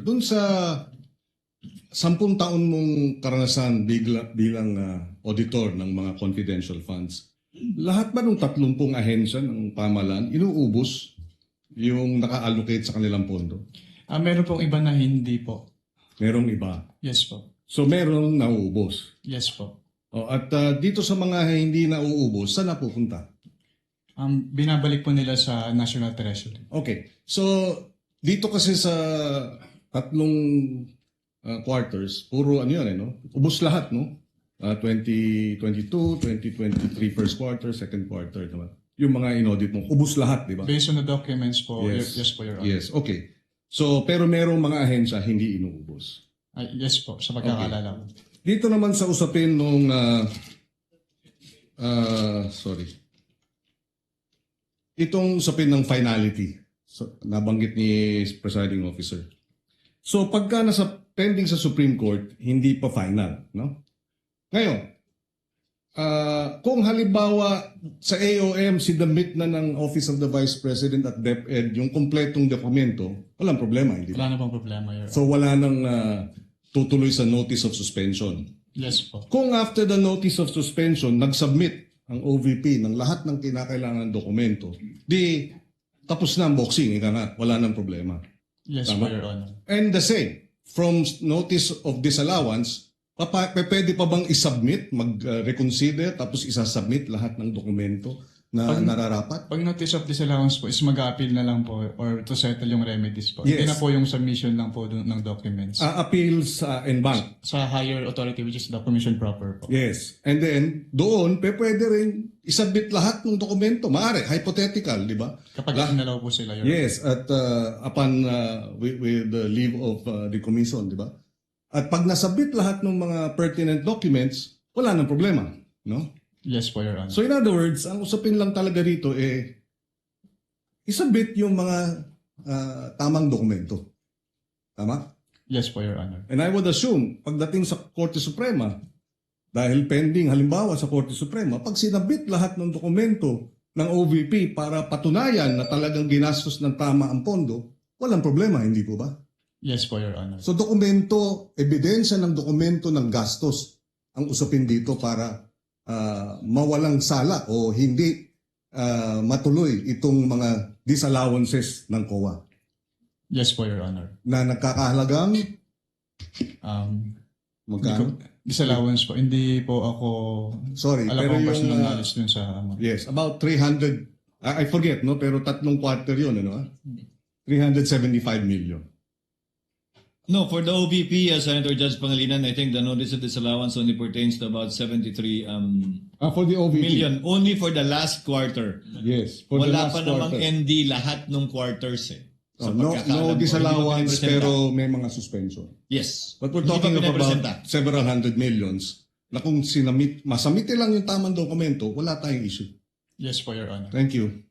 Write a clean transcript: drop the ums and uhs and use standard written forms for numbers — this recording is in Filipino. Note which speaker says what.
Speaker 1: Doon sa 10 taon mong karanasan bilang auditor ng mga confidential funds, lahat ba ng 30 ahensya ng pamahalaan inuubos yung naka-allocate sa kanilang pondo?
Speaker 2: Meron pong iba na hindi po.
Speaker 1: Merong iba.
Speaker 2: Yes po.
Speaker 1: So merong nauubos.
Speaker 2: Yes po.
Speaker 1: At dito sa mga hindi nauubos, saan napupunta?
Speaker 2: Binabalik po nila sa National Treasury.
Speaker 1: Okay. So dito kasi sa tatlong quarters, puro ano yan, no? Ubos lahat, no? 2022, 2023 first quarter, second quarter, diba? Yung mga inaudit mo, ubos lahat, di ba?
Speaker 2: Based on the documents po,
Speaker 1: Yes.
Speaker 2: yes po, Your Honor.
Speaker 1: Yes, okay. So, pero merong mga ahensya hindi inuubos.
Speaker 2: Yes po, sa pagkakaalala ko.
Speaker 1: Dito naman sa usapin nung, itong usapin ng finality, so, nabanggit ni presiding officer. So, pagka nasa pending sa Supreme Court, hindi pa final, no? Ngayon, kung halimbawa sa AOM sinabit na ng Office of the Vice President at DepEd yung kompletong dokumento, walang problema, hindi ba?
Speaker 2: Wala na pong problema, Your Honor.
Speaker 1: So wala nang tutuloy sa notice of suspension.
Speaker 2: Yes po.
Speaker 1: Kung after the notice of suspension, nag-submit ang OVP ng lahat ng kinakailangan dokumento, di tapos na ang boxing, ika nga, wala nang problema.
Speaker 2: Yes
Speaker 1: Tama?
Speaker 2: po, Your Honor.
Speaker 1: And the same, from notice of disallowance, pwede pa bang isubmit, mag-reconsider, tapos isasubmit lahat ng dokumento na nararapat?
Speaker 2: Pag notice of disallowance po is mag-a-appeal na lang po or to settle yung remedies po.
Speaker 1: Yes.
Speaker 2: Hindi na po yung submission lang po ng documents.
Speaker 1: Appeals and bank.
Speaker 2: Sa higher authority which is the commission proper po.
Speaker 1: Yes. And then, doon, pwede rin isubmit lahat ng dokumento. Maaari, hypothetical, di ba?
Speaker 2: Kapag inalaw po sila, Your Honor.
Speaker 1: Yes, at upon with the leave of the commission, di ba? At pag nasubmit lahat ng mga pertinent documents, wala nang problema, no?
Speaker 2: Yes po, Your Honor.
Speaker 1: So in other words, ang usapin lang talaga rito isubmit yung mga tamang dokumento. Tama?
Speaker 2: Yes po, Your Honor.
Speaker 1: And I would assume, pagdating sa Korte Suprema, dahil pending halimbawa sa Korte Suprema, pag sinabit lahat ng dokumento ng OVP para patunayan na talagang ginastos ng tama ang pondo, walang problema, hindi po ba?
Speaker 2: Yes po, Your Honor.
Speaker 1: So dokumento, ebidensya ng dokumento ng gastos ang usapin dito para mawalang sala o hindi matuloy itong mga disallowances ng COA
Speaker 2: Yes po, Your Honor.
Speaker 1: na nagkakahalagang magkano?
Speaker 2: Disallowance po. Hindi po ako
Speaker 1: Sorry,
Speaker 2: alam
Speaker 1: pero
Speaker 2: ko
Speaker 1: yung
Speaker 2: personal knowledge dun sa
Speaker 1: yes, about 300 I forget, no, pero tatlong quarter 'yun, ano? 375 million.
Speaker 3: No, for the OVP, Senator Judge Pangilinan, I think the notice of disallowance only pertains to about 73
Speaker 1: For the OVP.
Speaker 3: million. Only for the last quarter.
Speaker 1: Yes, for the
Speaker 3: Wala
Speaker 1: last
Speaker 3: pa namang
Speaker 1: quarter.
Speaker 3: ND lahat ng quarters eh. Sa
Speaker 1: No
Speaker 3: pagkakaalam ko,
Speaker 1: disallowance
Speaker 3: hindi pa pinapresenta.
Speaker 1: pero may mga suspension.
Speaker 3: Yes.
Speaker 1: But we're
Speaker 3: Hindi pa
Speaker 1: talking
Speaker 3: pinapresenta.
Speaker 1: about several hundred millions na kung masamite lang yung tamang dokumento, wala tayong issue.
Speaker 2: Yes po, Your Honor.
Speaker 1: Thank you.